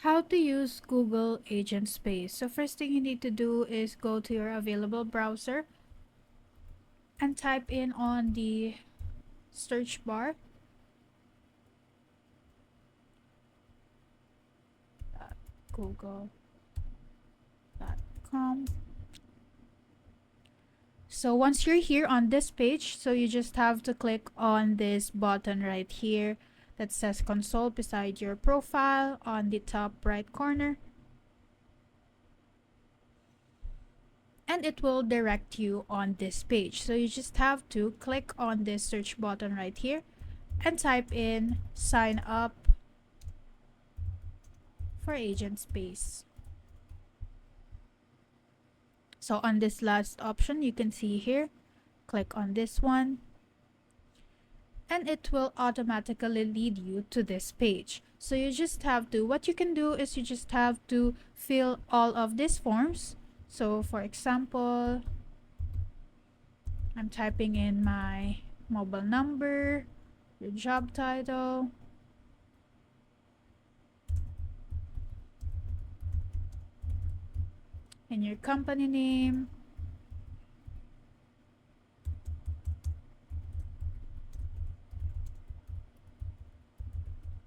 How to use Google Agentspace. So first thing you need to do is go to your available browser and type in on the search bar google.com. So once you're here on this page, so you just have to click on this button right here that says console beside your profile on the top right corner. And it will direct you on this page. So you just have to click on this search button right here and type in sign up for Agentspace. So on this last option, you can see here, click on this one, and it will automatically lead you to this page. So you just have to, what you can do is you just have to fill all of these forms. So for example, I'm typing in my mobile number, your job title, and your company name,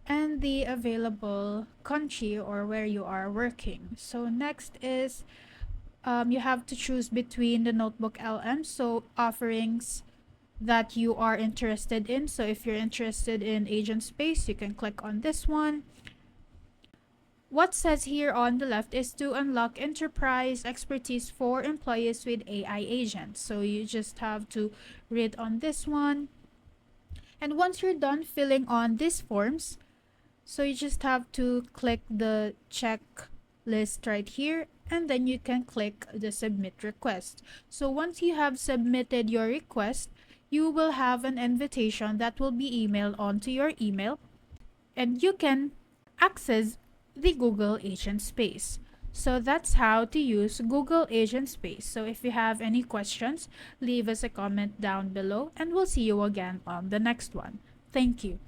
and the available country or where you are working. So next is you have to choose between the notebook LM, so offerings that you are interested in. So if you're interested in Agentspace, you can click on this one. What says here on the left is to unlock enterprise expertise for employees with AI agents. So you just have to read on this one. And once you're done filling on these forms, so you just have to click the check list right here, and then you can click the submit request. So once you have submitted your request, you will have an invitation that will be emailed onto your email, and you can access the Google Agentspace. So that's how to use Google Agentspace. So if you have any questions, leave us a comment down below, and we'll see you again on the next one. Thank you.